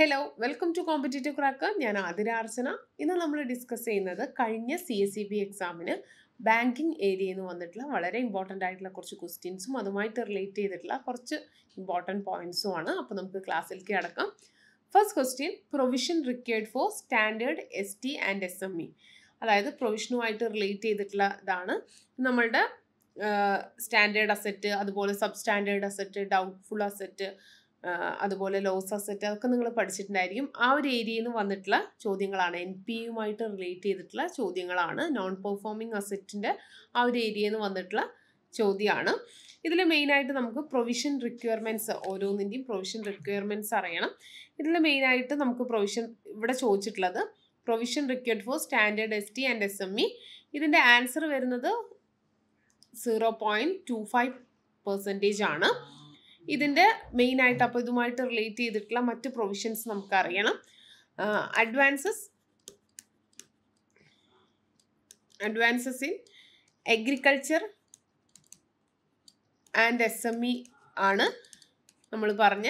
Hello welcome to competitive cracker. ഞാൻ ആതിര അർച്ചന. ഇന്ന് നമ്മൾ ഡിസ്കസ് ചെയ്യുന്നത് കഴിഞ്ഞ CSEB എക്സാമിന് ബാങ്കിങ് ഏരിയയിൽ നിന്ന് വന്നിട്ടുള്ള വളരെ ഇമ്പോർട്ടൻ്റ് ആയിട്ടുള്ള കുറച്ച് ക്വസ്റ്റ്യൻസും അതുമായിട്ട് റിലേറ്റ് ചെയ്തിട്ടുള്ള കുറച്ച് ഇമ്പോർട്ടൻറ്റ് പോയിന്റ്സും ആണ്. അപ്പോൾ നമുക്ക് ക്ലാസ്സിലേക്ക് അടക്കാം. First question, provision required for standard ST and SME. അതായത് പ്രൊവിഷനുമായിട്ട് റിലേറ്റ് ചെയ്തിട്ടുള്ള ഇതാണ്. നമ്മളുടെ സ്റ്റാൻഡേർഡ് അസറ്റ്, അതുപോലെ sub standard asset, doubtful asset, അതുപോലെ ലോസ് അസറ്റ്, അതൊക്കെ നിങ്ങൾ പഠിച്ചിട്ടുണ്ടായിരിക്കും. ആ ഒരു ഏരിയയിൽ നിന്ന് വന്നിട്ടുള്ള ചോദ്യങ്ങളാണ്. NPയുമായിട്ട് റിലേറ്റ് ചെയ്തിട്ടുള്ള ചോദ്യങ്ങളാണ്. നോൺ പെർഫോമിംഗ് അസറ്റിൻ്റെ ആ ഒരു ഏരിയയിൽ നിന്ന് വന്നിട്ടുള്ള ചോദ്യമാണ്. ഇതിൽ മെയിനായിട്ട് നമുക്ക് പ്രൊവിഷൻ റിക്വയർമെൻറ്റ്സ്, ഓരോന്നിൻ്റെയും പ്രൊവിഷൻ റിക്വയർമെൻറ്റ്സ് അറിയണം. ഇതിൽ മെയിനായിട്ട് നമുക്ക് പ്രൊവിഷൻ ഇവിടെ ചോദിച്ചിട്ടുള്ളത് provision required for standard ST and SME. ഇതിൻ്റെ ആൻസർ വരുന്നത് 0.25% ആണ്. ഇതിൻ്റെ മെയിനായിട്ട് അപ്പോൾ ഇതുമായിട്ട് റിലേറ്റ് ചെയ്തിട്ടുള്ള മറ്റ് പ്രൊവിഷൻസ് നമുക്കറിയണം. Advances in agriculture and SME ആണ് നമ്മൾ പറഞ്ഞ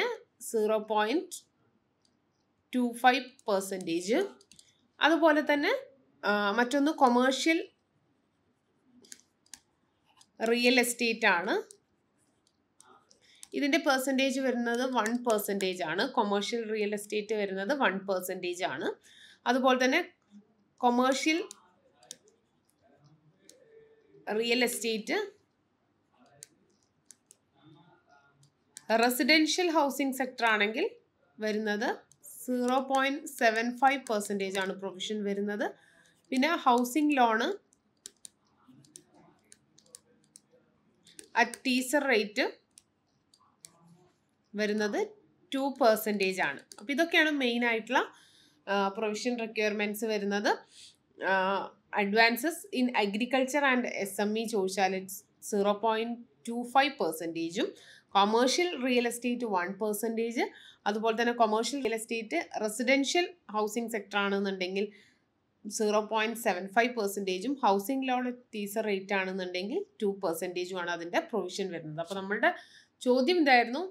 0.25%. അതുപോലെ തന്നെ മറ്റൊന്ന് കൊമേഴ്ഷ്യൽ റിയൽ എസ്റ്റേറ്റ് ആണ്. ഇതിൻ്റെ പെർസെൻറ്റേജ് വരുന്നത് 1% ആണ്. കൊമേഴ്ഷ്യൽ റിയൽ എസ്റ്റേറ്റ് വരുന്നത് 1% ആണ്. അതുപോലെ തന്നെ commercial real estate, residential housing sector ആണെങ്കിൽ വരുന്നത് 0.75% ആണ് പ്രൊവിഷൻ വരുന്നത്. പിന്നെ housing loan at teaser rate വരുന്നത് 2% ആണ്. അപ്പോൾ ഇതൊക്കെയാണ് മെയിൻ ആയിട്ടുള്ള പ്രൊവിഷൻ റിക്വയർമെൻറ്റ്സ് വരുന്നത്. Advances in agriculture and SME ചോദിച്ചാൽ 0.25%, കൊമേഴ്ഷ്യൽ റിയൽ എസ്റ്റേറ്റ് 1%, അതുപോലെ തന്നെ commercial real estate residential housing sector ആണെന്നുണ്ടെങ്കിൽ 0.75%, ഹൗസിംഗ് ലോൺ ടീസർ റേറ്റ് ആണെന്നുണ്ടെങ്കിൽ 2% ആണ് അതിൻ്റെ പ്രൊവിഷൻ വരുന്നത്. അപ്പോൾ നമ്മളുടെ ചോദ്യം ഇതായിരുന്നു,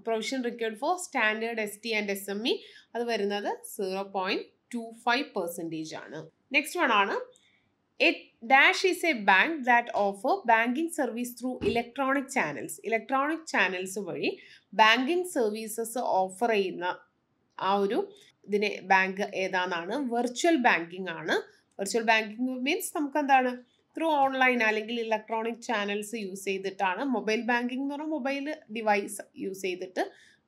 provision required for standard ST and SME, അത് വരുന്നത് 0.25% ആണ്. നെക്സ്റ്റ് വൺ ആണ്, A dash is A bank that offer banking service through electronic channels. Electronic channels വഴി ബാങ്കിങ് സർവീസസ് ഓഫർ ചെയ്യുന്ന ആ ഒരു ഇതിനെ ബാങ്ക് ഏതാണെന്നാണ്. വെർച്വൽ ബാങ്കിങ് ആണ്. വെർച്വൽ ബാങ്കിങ് മീൻസ് നമുക്ക് എന്താണ്, ത്രൂ ഓൺലൈൻ അല്ലെങ്കിൽ ഇലക്ട്രോണിക് ചാനൽസ് യൂസ് ചെയ്തിട്ടാണ്. മൊബൈൽ ബാങ്കിങ് എന്ന് പറഞ്ഞാൽ മൊബൈൽ ഡിവൈസ് യൂസ് ചെയ്തിട്ട്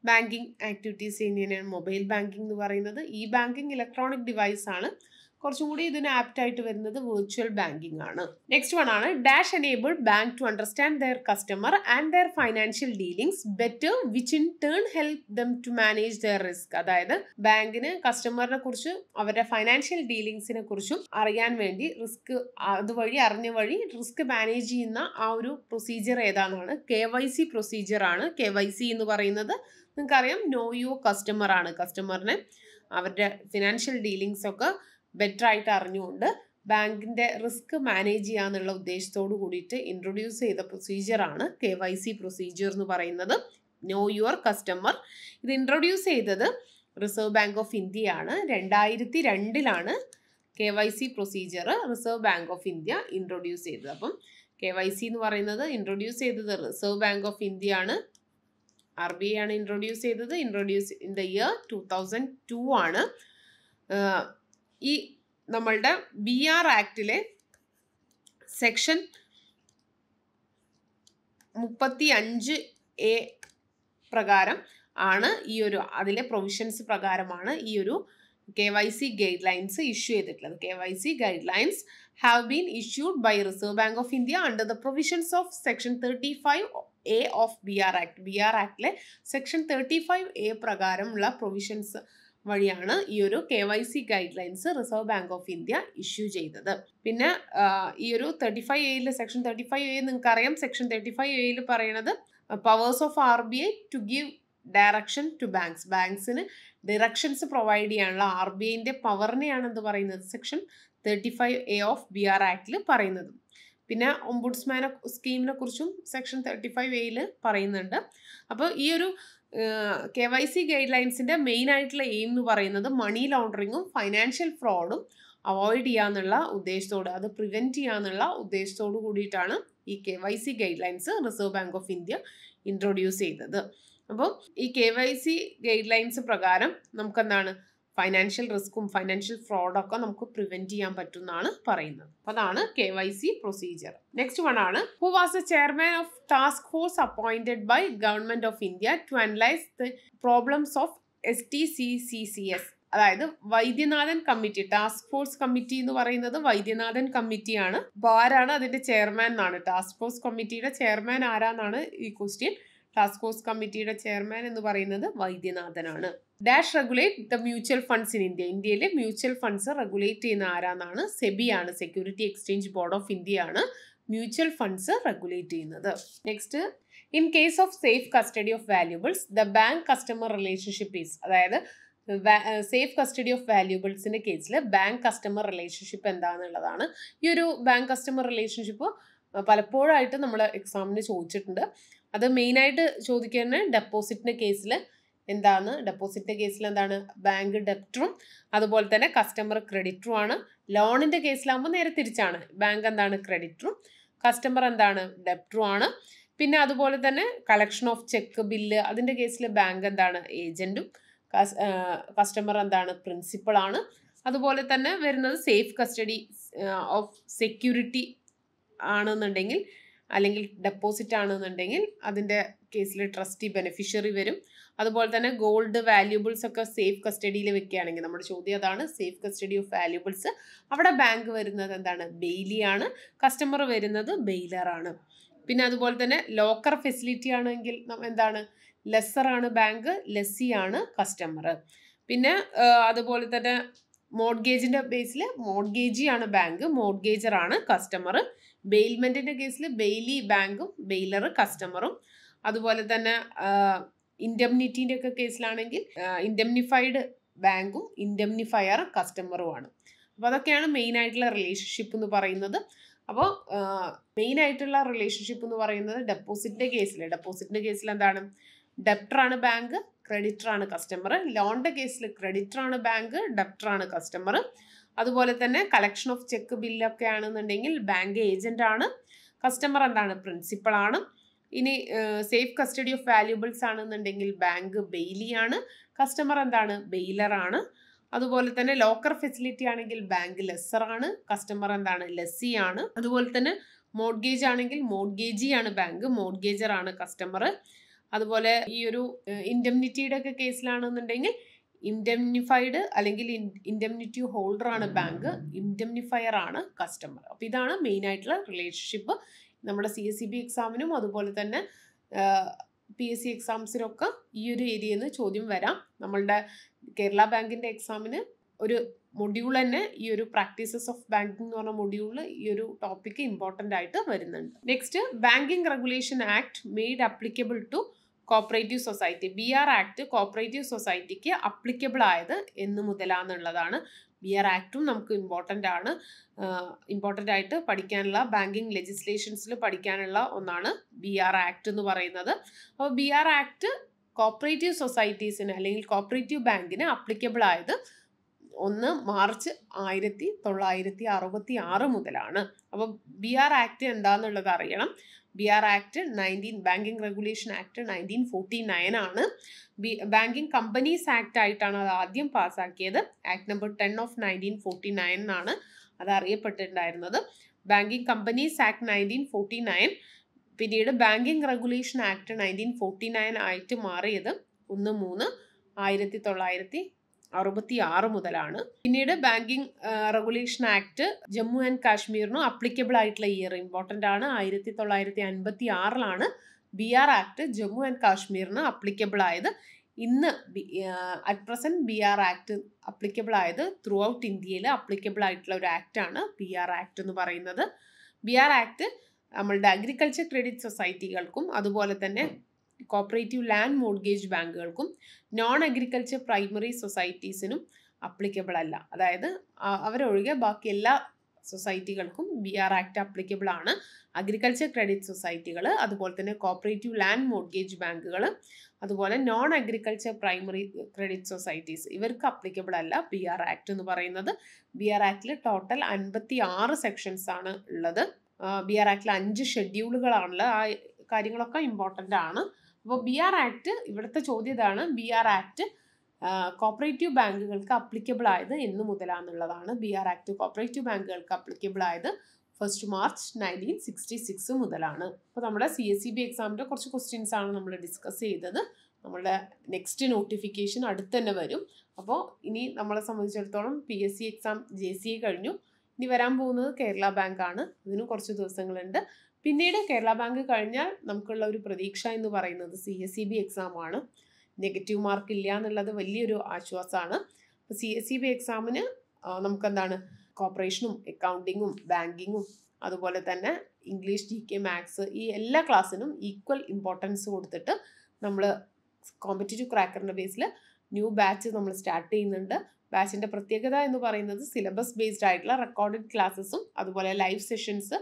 ബാങ്കിങ് ആക്ടിവിറ്റീസ് ചെയ്യുന്നതിനാണ് മൊബൈൽ ബാങ്കിങ് എന്ന് പറയുന്നത്. ഈ ബാങ്കിങ് ഇലക്ട്രോണിക് ഡിവൈസ് ആണ്. കുറച്ചും കൂടി ഇതിന് ആപ്റ്റ് ആയിട്ട് വരുന്നത് വെർച്വൽ ബാങ്കിങ് ആണ്. നെക്സ്റ്റ് വൺ ആണ്, dash enable bank to understand their customer and their financial dealings better which in turn help them to manage their risk. അതായത് ബാങ്കിന് കസ്റ്റമറിനെ കുറിച്ച് അവരുടെ ഫൈനാൻഷ്യൽ ഡീലിംഗ്സിനെ കുറിച്ചും അറിയാൻ വേണ്ടി റിസ്ക് അതുവഴി അറിഞ്ഞ വഴി റിസ്ക് മാനേജ് ചെയ്യുന്ന ആ ഒരു പ്രൊസീജിയർ ഏതാണെന്നാണ്. KYC പ്രൊസീജിയർ ആണ്. KYC എന്ന് പറയുന്നത് നിങ്ങൾക്കറിയാം, നോ യുവർ കസ്റ്റമർ ആണ്. കസ്റ്റമറിനെ അവരുടെ ഫിനാൻഷ്യൽ ഡീലിംഗ്സ് ഒക്കെ ബെറ്റർ ആയിട്ട് അറിഞ്ഞുകൊണ്ട് ബാങ്കിൻ്റെ റിസ്ക് മാനേജ് ചെയ്യാന്നുള്ള ഉദ്ദേശത്തോടു കൂടിയിട്ട് ഇൻട്രൊഡ്യൂസ് ചെയ്ത പ്രൊസീജിയറാണ് KYC പ്രൊസീജിയർ എന്ന് പറയുന്നത്. No your customer. ഇത് ഇൻട്രൊഡ്യൂസ് ചെയ്തത് റിസർവ് ബാങ്ക് ഓഫ് ഇന്ത്യ ആണ്. 2002 KYC procedure reserve Bank of India introduce ചെയ്തത്. അപ്പം KYC എന്ന് പറയുന്നത് ഇൻട്രൊഡ്യൂസ് ചെയ്തത് റിസർവ് ബാങ്ക് ഓഫ് ഇന്ത്യ ആണ്. RBI ആണ് ഇൻട്രൊഡ്യൂസ് ചെയ്തത്. ഇൻട്രൊഡ്യൂസ് ഇൻ ദ ഇയർ 2002 ആണ്. ഈ നമ്മളുടെ BR ആക്ടിലെ സെക്ഷൻ 35A പ്രകാരം ആണ് ഈ ഒരു, അതിലെ പ്രൊവിഷൻസ് പ്രകാരമാണ് ഈ ഒരു KYC ഗൈഡ് ലൈൻസ് ഇഷ്യൂ ചെയ്തിട്ടുള്ളത്. KYC guidelines have been issued by Reserve Bank of India under the provisions of section 35A of BR act. BR ആക്ടിലെ സെക്ഷൻ 35A പ്രകാരമുള്ള പ്രൊവിഷൻസ് വഴിയാണ് ഈ ഒരു KYC guidelines Reserve Bank of India issue ചെയ്തത്. പിന്നെ ഈ ഒരു 35A section 35A നിങ്ങൾക്കറിയാം. സെക്ഷൻ 35A പറയണത് powers of RBI to give direction to banks. ബാങ്ക്സിന് ഡയറക്ഷൻസ് പ്രൊവൈഡ് ചെയ്യാനുള്ള RBIൻ്റെ പവറിനെയാണ് എന്ത് പറയുന്നത്, സെക്ഷൻ 35A ഓഫ് BR ആക്ടിൽ പറയുന്നത്. പിന്നെ ഒംബുഡ്സ്മാനെ സ്കീമിനെ കുറിച്ചും സെക്ഷൻ 35A പറയുന്നുണ്ട്. അപ്പോൾ ഈ ഒരു KYC ഗൈഡ് ലൈൻസിൻ്റെ മെയിൻ ആയിട്ടുള്ള എയിം എന്ന് പറയുന്നത് മണി ലോണ്ടറിങ്ങും ഫൈനാൻഷ്യൽ ഫ്രോഡും അവോയ്ഡ് ചെയ്യാന്നുള്ള ഉദ്ദേശത്തോട്, അത് പ്രിവെൻറ്റ് ചെയ്യാന്നുള്ള ഉദ്ദേശത്തോടു കൂടിയിട്ടാണ് ഈ KYC guidelines Reserve Bank of India introduce ചെയ്തത്. അപ്പോൾ ഈ KYC ഗൈഡ് ലൈൻസ് പ്രകാരം നമുക്കെന്താണ് ഫൈനാൻഷ്യൽ റിസ്ക്കും ഫൈനാൻഷ്യൽ ഫ്രോഡൊക്കെ നമുക്ക് പ്രിവെൻറ്റ് ചെയ്യാൻ പറ്റുമെന്നാണ് പറയുന്നത്. അപ്പോൾ അതാണ് KYC പ്രൊസീജിയർ. നെക്സ്റ്റ് വൺ ആണ്, who was the chairman of task force appointed by government of India to analyse the problems of STCCCS. അതായത് Vaidyanathan committee, task force committee എന്ന് പറയുന്നത് വൈദ്യനാഥൻ കമ്മിറ്റിയാണ്. അപ്പോൾ ആരാണ് അതിന്റെ ചെയർമാൻ എന്നാണ്, ടാസ്ക് ഫോഴ്സ് കമ്മിറ്റിയുടെ ചെയർമാൻ ആരാന്നാണ് ഈ ക്വസ്റ്റ്യൻ. ടാസ്ക് ഫോഴ്സ് കമ്മിറ്റിയുടെ ചെയർമാൻ എന്ന് പറയുന്നത് വൈദ്യനാഥനാണ്. Dash regulate the mutual funds in India. ഇന്ത്യയിലെ മ്യൂച്വൽ ഫണ്ട്സ് റെഗുലേറ്റ് ചെയ്യുന്ന ആരാന്നാണ്, സെബിയാണ്, സെക്യൂരിറ്റി എക്സ്ചേഞ്ച് ബോർഡ് ഓഫ് ഇന്ത്യയാണ് മ്യൂച്വൽ ഫണ്ട്സ് റെഗുലേറ്റ് ചെയ്യുന്നത്. Next, in case of safe custody of valuables the bank customer relationship is, അതായത് സേഫ് കസ്റ്റഡി ഓഫ് വാല്യൂബിൾസിന്റെ കേസിൽ bank customer relationship എന്താണെന്നുള്ളതാണ്. ഈ ഒരു ബാങ്ക് കസ്റ്റമർ റിലേഷൻഷിപ്പ് പലപ്പോഴായിട്ട് നമ്മൾ എക്സാമിന് ചോദിച്ചിട്ടുണ്ട്. അത് മെയിനായിട്ട് ചോദിക്കുന്നത് ഡെപ്പോസിറ്റിന്റെ കേസിൽ എന്താണ്, ഡെപ്പോസിറ്റിന്റെ കേസിൽ എന്താണ്, ബാങ്ക് ഡെപ്റ്ററും അതുപോലെ തന്നെ കസ്റ്റമർ ക്രെഡിറ്ററും ആണ്. ലോണിന്റെ കേസിലാകുമ്പോൾ നേരെ തിരിച്ചാണ്, ബാങ്ക് എന്താണ് ക്രെഡിറ്ററും കസ്റ്റമർ എന്താണ് ഡെപ്റ്ററും ആണ്. പിന്നെ അതുപോലെ തന്നെ കളക്ഷൻ ഓഫ് ചെക്ക് ബില്ല് അതിന്റെ കേസിൽ ബാങ്ക് എന്താണ് ഏജന്റും കസ്റ്റമർ എന്താണ് പ്രിൻസിപ്പൾ ആണ്. അതുപോലെ തന്നെ വരുന്നത് സേഫ് കസ്റ്റഡി ഓഫ് സെക്യൂരിറ്റി ആണെന്നുണ്ടെങ്കിൽ അല്ലെങ്കിൽ ഡെപ്പോസിറ്റ് ആണെന്നുണ്ടെങ്കിൽ അതിൻ്റെ കേസിൽ ട്രസ്റ്റി ബെനിഫിഷ്യറി വരും. അതുപോലെ തന്നെ ഗോൾഡ് വാല്യൂബിൾസ് ഒക്കെ സേഫ് കസ്റ്റഡിയിൽ വെക്കുകയാണെങ്കിൽ, നമ്മുടെ ചോദ്യം അതാണ്, സേഫ് കസ്റ്റഡി ഓഫ് വാല്യൂബിൾസ്, അവിടെ ബാങ്ക് വരുന്നത് എന്താണ് ബെയിലിയാണ്, കസ്റ്റമർ വരുന്നത് ബെയിലറാണ്. പിന്നെ അതുപോലെ തന്നെ ലോക്കർ ഫെസിലിറ്റി ആണെങ്കിൽ എന്താണ് ലെസ്സറാണ് ബാങ്ക്, ലെസ്സിയാണ് കസ്റ്റമർ. പിന്നെ അതുപോലെ തന്നെ മോഡ്ഗേജിന്റെ ബേസിൽ മോഡ്ഗേജിയാണ് ബാങ്ക്, മോഡ്ഗേജറാണ് കസ്റ്റമർ. ബെയിൽമെന്റിന്റെ കേസിൽ ബെയിലി ബാങ്കും ബെയിലർ കസ്റ്റമറും. അതുപോലെ തന്നെ ഇൻഡെംനിറ്റിന്റെ ഒക്കെ കേസിലാണെങ്കിൽ ഇൻഡെംനിഫൈഡ് ബാങ്കും ഇൻഡെംനിഫയർ കസ്റ്റമറുമാണ്. അപ്പോൾ അതൊക്കെയാണ് മെയിൻ ആയിട്ടുള്ള റിലേഷൻഷിപ്പ് എന്ന് പറയുന്നത്. അപ്പോൾ മെയിൻ ആയിട്ടുള്ള റിലേഷൻഷിപ്പ് എന്ന് പറയുന്നത് ഡെപ്പോസിറ്റിന്റെ കേസിൽ എന്താണ് ഡെപ്റ്ററാണ് ബാങ്ക്, ക്രെഡിറ്ററാണ് കസ്റ്റമർ. ലോണിന്റെ കേസിൽ ക്രെഡിറ്ററാണ് ബാങ്ക്, ഡെപ്റ്ററാണ് കസ്റ്റമർ. അതുപോലെ തന്നെ കളക്ഷൻ ഓഫ് ചെക്ക് ബില്ലൊക്കെ ആണെന്നുണ്ടെങ്കിൽ ബാങ്ക് ഏജന്റ് ആണ്, കസ്റ്റമർ എന്താണ് പ്രിൻസിപ്പൾ ആണ്. ഇനി സേഫ് കസ്റ്റഡി ഓഫ് വാല്യൂബിൾസ് ആണെന്നുണ്ടെങ്കിൽ ബാങ്ക് ബെയിലിയാണ്, കസ്റ്റമർ എന്താണ് ബെയിലറാണ്. അതുപോലെ തന്നെ ലോക്കർ ഫെസിലിറ്റി ആണെങ്കിൽ ബാങ്ക് ലെസ്സറാണ്, കസ്റ്റമർ എന്താണ് ലെസ്സിയാണ്. അതുപോലെ തന്നെ മോഡ്ഗേജ് ആണെങ്കിൽ മോഡ്ഗേജിയാണ് ബാങ്ക്, മോഡ്ഗേജറാണ് കസ്റ്റമർ. അതുപോലെ ഈ ഒരു ഇൻഡെംനിറ്റിയുടെ ഒക്കെ കേസിലാണെന്നുണ്ടെങ്കിൽ ഇൻഡെംനിഫൈഡ് അല്ലെങ്കിൽ ഇൻഡെംനിറ്റി ഹോൾഡർ ആണ് ബാങ്ക്, ഇൻഡെംനിഫയർ ആണ് കസ്റ്റമർ. അപ്പോൾ ഇതാണ് മെയിൻ ആയിട്ടുള്ള റിലേഷൻഷിപ്പ്. നമ്മുടെ CSEB എക്സാമിനും അതുപോലെ തന്നെ PSC എക്സാംസിനൊക്കെ ഈ ഒരു ഏരിയയിൽ നിന്ന് ചോദ്യം വരാം. നമ്മളുടെ കേരള ബാങ്കിന്റെ എക്സാമിന് ഒരു മൊഡ്യൂൾ തന്നെ ഈ ഒരു പ്രാക്ടീസസ് ഓഫ് ബാങ്കിങ് എന്ന് പറഞ്ഞ മൊഡ്യൂളിൽ ഈ ഒരു ടോപ്പിക്ക് ഇമ്പോർട്ടൻ്റ് ആയിട്ട് വരുന്നുണ്ട്. Next, banking regulation act made applicable to cooperative society. BR act cooperative സൊസൈറ്റിക്ക് അപ്ലിക്കബിൾ ആയത് എന്ന് മുതലാണെന്നുള്ളതാണ്. BR ആക്ടും നമുക്ക് ഇമ്പോർട്ടൻ്റ് ആയിട്ട് പഠിക്കാനുള്ള, ബാങ്കിങ് ലെജിസ്ലേഷൻസിൽ പഠിക്കാനുള്ള ഒന്നാണ് BR ആക്ട് എന്ന് പറയുന്നത്. അപ്പോൾ BR ആക്ട് കോപ്പറേറ്റീവ് സൊസൈറ്റീസിന് അല്ലെങ്കിൽ കോപ്പറേറ്റീവ് ബാങ്കിന് അപ്ലിക്കബിൾ ആയത് 1 മാർച്ച് 1966 മുതലാണ്. അപ്പോൾ BR ആക്ട് എന്താണെന്നുള്ളത് അറിയണം. BR act banking regulation act 1949 ആണ്. ബാങ്കിങ് കമ്പനീസ് ആക്ട് ആയിട്ടാണ് അത് ആദ്യം പാസ്സാക്കിയത്. ആക്ട് നമ്പർ 10 ഓഫ് 1949 എന്നാണ് അത് അറിയപ്പെട്ടിട്ടുണ്ടായിരുന്നത്. ബാങ്കിങ് കമ്പനീസ് ആക്ട് 1949, പിന്നീട് ബാങ്കിങ് റെഗുലേഷൻ ആക്ട് 1949 ആയിട്ട് മാറിയത് 1/3/1966 മുതലാണ്. പിന്നീട് banking regulation act Jammu and കാശ്മീരിനും അപ്ലിക്കബിൾ ആയിട്ടുള്ള ഇയർ ഇമ്പോർട്ടൻ്റ് ആണ്. 1956 BR ആക്ട് ജമ്മു ആൻഡ് കാശ്മീരിന് അപ്ലിക്കബിൾ ആയത്. ഇന്ന് at present BR act applicable ആയത് ത്രൂ ഔട്ട് ഇന്ത്യയിൽ അപ്ലിക്കബിൾ ആയിട്ടുള്ള ഒരു ആക്ടാണ് BR ആക്ട് എന്ന് പറയുന്നത്. BR ആക്ട് നമ്മളുടെ അഗ്രികൾച്ചർ ക്രെഡിറ്റ് സൊസൈറ്റികൾക്കും അതുപോലെ തന്നെ കോപ്പറേറ്റീവ് ലാൻഡ് മോർഗേജ് ബാങ്കുകൾക്കും നോൺ അഗ്രികൾച്ചർ പ്രൈമറി സൊസൈറ്റീസിനും അപ്ലിക്കബിൾ അല്ല. അതായത് അവരൊഴികെ ബാക്കി എല്ലാ സൊസൈറ്റികൾക്കും BR ആക്ട് അപ്ലിക്കബിൾ ആണ്. അഗ്രികൾച്ചർ ക്രെഡിറ്റ് സൊസൈറ്റികൾ, അതുപോലെ തന്നെ കോപ്പറേറ്റീവ് ലാൻഡ് മോർഗേജ് ബാങ്കുകൾ, അതുപോലെ non agriculture primary credit societies, ഇവർക്ക് അപ്ലിക്കബിൾ അല്ല BR ആക്ട് എന്ന് പറയുന്നത്. BR ആക്ടിൽ ടോട്ടൽ 56 സെക്ഷൻസ് ആണ് ഉള്ളത്. BR ആക്ടിൽ 5 ഷെഡ്യൂളുകളാണുള്ളത്. ആ കാര്യങ്ങളൊക്കെ ഇമ്പോർട്ടൻ്റ് ആണ്. അപ്പോൾ BR ആക്ട്, ഇവിടുത്തെ ചോദ്യം ഇതാണ്, BR ആക്ട് കോപ്പറേറ്റീവ് ബാങ്കുകൾക്ക് അപ്ലിക്കബിൾ ആയത് എന്ന് മുതലാണെന്നുള്ളതാണ്. BR ആക്ട് കോപ്പറേറ്റീവ് ബാങ്കുകൾക്ക് അപ്ലിക്കബിൾ ആയത് 1 മാർച്ച് 1966 മുതലാണ്. അപ്പോൾ നമ്മുടെ CSEB എക്സാമിൻ്റെ കുറച്ച് ക്വസ്റ്റ്യൻസ് ആണ് നമ്മൾ ഡിസ്കസ് ചെയ്തത്. നമ്മളുടെ നെക്സ്റ്റ് നോട്ടിഫിക്കേഷൻ അടുത്ത് തന്നെ വരും. അപ്പോൾ ഇനി നമ്മളെ സംബന്ധിച്ചിടത്തോളം PSC എക്സാം JCA കഴിഞ്ഞു. ഇനി വരാൻ പോകുന്നത് കേരള ബാങ്ക് ആണ്. ഇതിന് കുറച്ച് ദിവസങ്ങളുണ്ട്. പിന്നീട് കേരള ബാങ്ക് കഴിഞ്ഞാൽ നമുക്കുള്ള ഒരു പ്രതീക്ഷ എന്ന് പറയുന്നത് CSEB എക്സാം ആണ്. നെഗറ്റീവ് മാർക്ക് ഇല്ല എന്നുള്ളത് വലിയൊരു ആശ്വാസമാണ്. അപ്പോൾ CSEB എക്സാമിന് നമുക്കെന്താണ് കോപ്പറേഷനും അക്കൗണ്ടിങ്ങും ബാങ്കിങ്ങും അതുപോലെ തന്നെ ഇംഗ്ലീഷ് GK മാത്സ് ഈ എല്ലാ ക്ലാസ്സിനും ഈക്വൽ ഇമ്പോർട്ടൻസ് കൊടുത്തിട്ട് നമ്മൾ കോമ്പറ്റീറ്റീവ് ക്രാക്കറിൻ്റെ ബേസിൽ ന്യൂ ബാച്ച് നമ്മൾ സ്റ്റാർട്ട് ചെയ്യുന്നുണ്ട്. ബാച്ചിൻ്റെ പ്രത്യേകത എന്ന് പറയുന്നത് സിലബസ് ബേസ്ഡ് ആയിട്ടുള്ള റെക്കോർഡഡ് ക്ലാസ്സസും അതുപോലെ ലൈവ് സെഷൻസ്,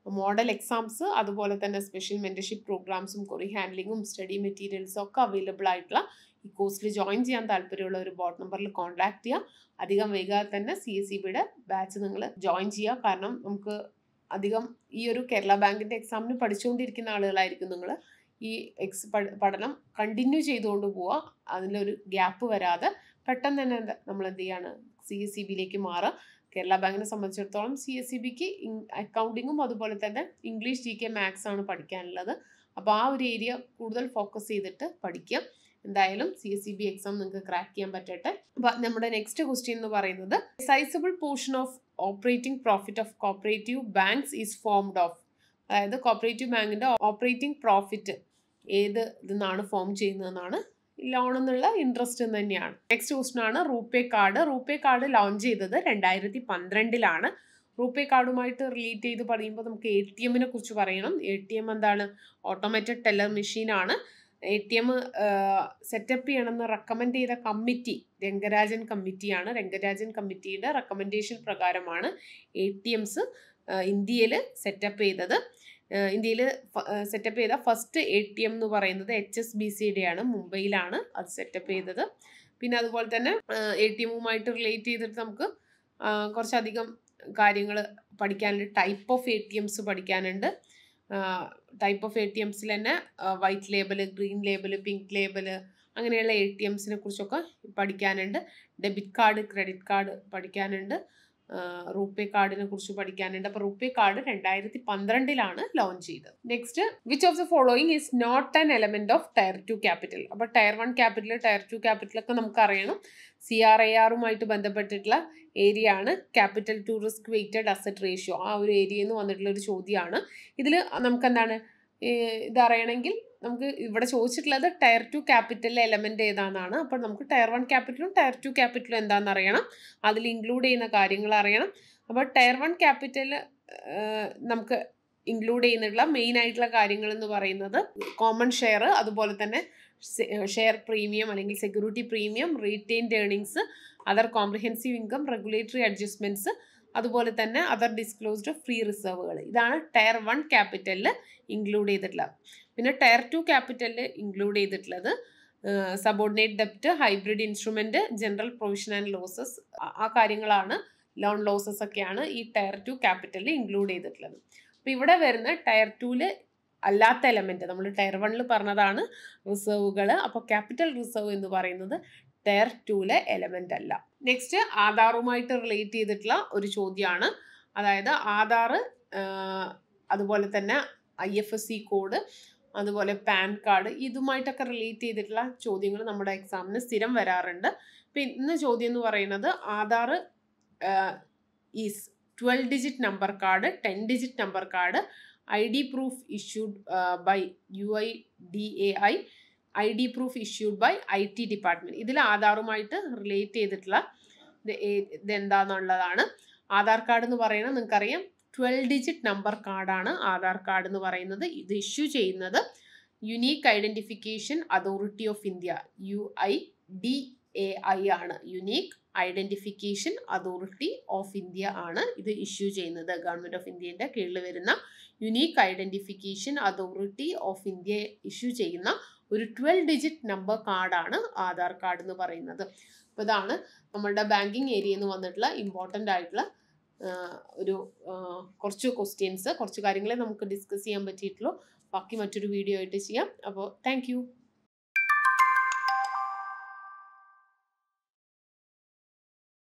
മോഡൽ എക്സാംസ്, അതുപോലെ തന്നെ സ്പെഷ്യൽ മെൻറ്റർഷിപ്പ് പ്രോഗ്രാംസും കൊറി ഹാൻഡ്ലിങ്ങും സ്റ്റഡി മെറ്റീരിയൽസും ഒക്കെ അവൈലബിൾ ആയിട്ടുള്ള ഈ കോഴ്സിൽ ജോയിൻ ചെയ്യാൻ താല്പര്യമുള്ള ഒരു ബോർഡ് നമ്പറിൽ കോൺടാക്ട് ചെയ്യുക. അധികം വൈകാതെ തന്നെ CSEBയുടെ ബാച്ച് നിങ്ങൾ ജോയിൻ ചെയ്യുക. കാരണം നമുക്ക് അധികം ഈ ഒരു കേരള ബാങ്കിൻ്റെ എക്സാമിന് പഠിച്ചുകൊണ്ടിരിക്കുന്ന ആളുകളായിരിക്കും നിങ്ങൾ. ഈ പഠനം കണ്ടിന്യൂ ചെയ്തുകൊണ്ട് പോവുക. അതിലൊരു ഗ്യാപ്പ് വരാതെ പെട്ടെന്ന് തന്നെ നമ്മൾ എന്ത് ചെയ്യാണ് CSEBയിലേക്ക് മാറുക. കേരള ബാങ്കിനെ സംബന്ധിച്ചിടത്തോളം CSEBക്ക് അക്കൗണ്ടിങ്ങും അതുപോലെ തന്നെ ഇംഗ്ലീഷ് GK മാത്സ് ആണ് പഠിക്കാനുള്ളത്. അപ്പോൾ ആ ഒരു ഏരിയ കൂടുതൽ ഫോക്കസ് ചെയ്തിട്ട് പഠിക്കുക. എന്തായാലും CSEB എക്സാം നിങ്ങൾക്ക് ക്രാക്ക് ചെയ്യാൻ പറ്റട്ടെ. അപ്പോൾ നമ്മുടെ നെക്സ്റ്റ് ക്വസ്റ്റ്യൻ എന്ന് പറയുന്നത് sizable portion of operating profit of cooperative banks is formed of, അതായത് കോപ്പറേറ്റീവ് ബാങ്കിൻ്റെ ഓപ്പറേറ്റിംഗ് പ്രോഫിറ്റ് ഏത് ഇതിന്നാണ് ഫോം ചെയ്യുന്നതെന്നാണ്. ലോൺ എന്നുള്ള ഇൻട്രസ്റ്റ് തന്നെയാണ്. നെക്സ്റ്റ് ക്വസ്റ്റൻ ആണ് RuPay card. RuPay card launch ചെയ്തത് 2012 റൂപേ കാർഡുമായിട്ട് റിലേറ്റ് ചെയ്ത് പറയുമ്പോൾ നമുക്ക് ATMനെ കുറിച്ച് പറയണം. ATM എന്താണ്? ഓട്ടോമാറ്റഡ് ടെല്ലർ മെഷീനാണ്. ATM സെറ്റപ്പ് ചെയ്യണമെന്ന് റെക്കമെൻഡ് ചെയ്ത കമ്മിറ്റി രംഗരാജൻ കമ്മിറ്റിയാണ്. രംഗരാജൻ കമ്മിറ്റിയുടെ റെക്കമെൻഡേഷൻ പ്രകാരമാണ് ATMs ഇന്ത്യയിൽ സെറ്റപ്പ് ചെയ്തത്. ഇന്ത്യയിൽ സെറ്റപ്പ് ചെയ്ത ഫസ്റ്റ് ATM എന്ന് പറയുന്നത് HSBCയുടെയാണ്. മുംബൈയിലാണ് അത് സെറ്റപ്പ് ചെയ്തത്. പിന്നെ അതുപോലെ തന്നെ ATMുമായിട്ട് റിലേറ്റ് ചെയ്തിട്ട് നമുക്ക് കുറച്ചധികം കാര്യങ്ങൾ പഠിക്കാനുണ്ട്. ടൈപ്പ് ഓഫ് ATMs പഠിക്കാനുണ്ട്. ടൈപ്പ് ഓഫ് ATMസിൽ തന്നെ white label, green label, pink label അങ്ങനെയുള്ള ATMസിനെ കുറിച്ചൊക്കെ പഠിക്കാനുണ്ട്. ഡെബിറ്റ് കാർഡ്, ക്രെഡിറ്റ് കാർഡ് പഠിക്കാനുണ്ട്. റൂപേ കാർഡിനെ കുറിച്ച് പഠിക്കാനുണ്ട്. അപ്പോൾ റൂപേ കാർഡ് 2012 ലോഞ്ച് ചെയ്തത്. Next, which of the following is not an element of tier 2 capital. അപ്പോൾ ടയർ 1 ക്യാപിറ്റൽ, ടയർ 2 ക്യാപിറ്റലൊക്കെ നമുക്കറിയണം. CRAR ബന്ധപ്പെട്ടിട്ടുള്ള ഏരിയ ആണ് capital to risk weighted asset ratio. ആ ഒരു ഏരിയയിൽ നിന്ന് വന്നിട്ടുള്ള ഒരു ചോദ്യമാണ്. ഇതിൽ നമുക്ക് എന്താണ് ഇതറിയണമെങ്കിൽ നമുക്ക് ഇവിടെ ചോദിച്ചിട്ടുള്ളത് ടയർ 2 ക്യാപിറ്റലിലെ എലമെന്റ് ഏതാണെന്നാണ്. അപ്പോൾ നമുക്ക് ടയർ 1 ക്യാപിറ്റലും ടയർ 2 ക്യാപിറ്റലും എന്താണെന്ന് അറിയണം. അതിൽ ഇൻക്ലൂഡ് ചെയ്യുന്ന കാര്യങ്ങൾ അറിയണം. അപ്പോൾ ടയർ 1 ക്യാപിറ്റൽ നമുക്ക് ഇൻക്ലൂഡ് ചെയ്യുന്നിട്ടുള്ള മെയിൻ ആയിട്ടുള്ള കാര്യങ്ങൾ എന്ന് പറയുന്നത് കോമൺ ഷെയർ, അതുപോലെ തന്നെ ഷെയർ പ്രീമിയം അല്ലെങ്കിൽ security premium, retained earnings, other comprehensive income, regulatory adjustments, അതുപോലെ തന്നെ അതർ ഡിസ്ക്ലോസ്ഡ് ഫ്രീ റിസർവുകൾ. ഇതാണ് ടയർ 1 ക്യാപിറ്റലിൽ ഇൻക്ലൂഡ് ചെയ്തിട്ടുള്ളത്. പിന്നെ ടയർ 2 ക്യാപിറ്റലിൽ ഇൻക്ലൂഡ് ചെയ്തിട്ടുള്ളത് സബോർഡിനേറ്റ് ഡെപ്റ്റ്, hybrid instrument, general provision and losses, ആ കാര്യങ്ങളാണ്. ലോൺ ലോസസ് ഒക്കെയാണ് ഈ ടയർ 2 ക്യാപിറ്റലിൽ ഇൻക്ലൂഡ് ചെയ്തിട്ടുള്ളത്. അപ്പോൾ ഇവിടെ വരുന്ന ടയർ 2ൽ അല്ലാത്ത എലമെന്റ് നമ്മൾ ടയർ 1ൽ പറഞ്ഞതാണ് റിസർവുകൾ. അപ്പോൾ ക്യാപിറ്റൽ റിസർവ് എന്ന് പറയുന്നത് ടയർ 2ലെ എലമെന്റ് അല്ല. നെക്സ്റ്റ്, ആധാറുമായിട്ട് റിലേറ്റ് ചെയ്തിട്ടുള്ള ഒരു ചോദ്യമാണ്. അതായത് ആധാർ, അതുപോലെ തന്നെ IFSC കോഡ്, അതുപോലെ പാൻ കാർഡ്, ഇതുമായിട്ടൊക്കെ റിലേറ്റ് ചെയ്തിട്ടുള്ള ചോദ്യങ്ങൾ നമ്മുടെ എക്സാമിന് സ്ഥിരം വരാറുണ്ട്. അപ്പം ഇന്ന് ചോദ്യം എന്ന് പറയുന്നത് Aadhaar is 12 digit number card, 10 digit number card, ID proof issued by UIDAI, ID proof issued by IT department. ഇതിൽ ആധാറുമായിട്ട് റിലേറ്റ് ചെയ്തിട്ടുള്ള ഇതെന്താന്നുള്ളതാണ്. ആധാർ കാർഡ് എന്ന് പറയുന്നത് നിങ്ങൾക്കറിയാം 12 ഡിജിറ്റ് നമ്പർ കാർഡാണ് ആധാർ കാർഡ് എന്ന് പറയുന്നത്. ഇത് ഇഷ്യൂ ചെയ്യുന്നത് unique identification authority of India, UIDAI ആണ്. Unique identification authority of India ആണ് ഇത് ഇഷ്യൂ ചെയ്യുന്നത്. ഗവൺമെൻറ് ഓഫ് ഇന്ത്യയുടെ കീഴിൽ വരുന്ന unique identification authority of India issue ചെയ്യുന്ന ഒരു 12 ഡിജിറ്റ് നമ്പർ കാർഡാണ് ആധാർ കാർഡ് എന്ന് പറയുന്നത്. അപ്പോൾ ഇതാണ് നമ്മളുടെ ബാങ്കിങ് ഏരിയയിൽ നിന്ന് വന്നിട്ടുള്ള ഇമ്പോർട്ടൻ്റ് ആയിട്ടുള്ള ഒരു കുറച്ച് ക്വസ്റ്റ്യൻസ്, കുറച്ച് കാര്യങ്ങളെ നമുക്ക് ഡിസ്കസ് ചെയ്യാൻ പറ്റിയിട്ടുള്ളൂ. ബാക്കി മറ്റൊരു വീഡിയോ ആയിട്ട് ചെയ്യാം. അപ്പോൾ താങ്ക്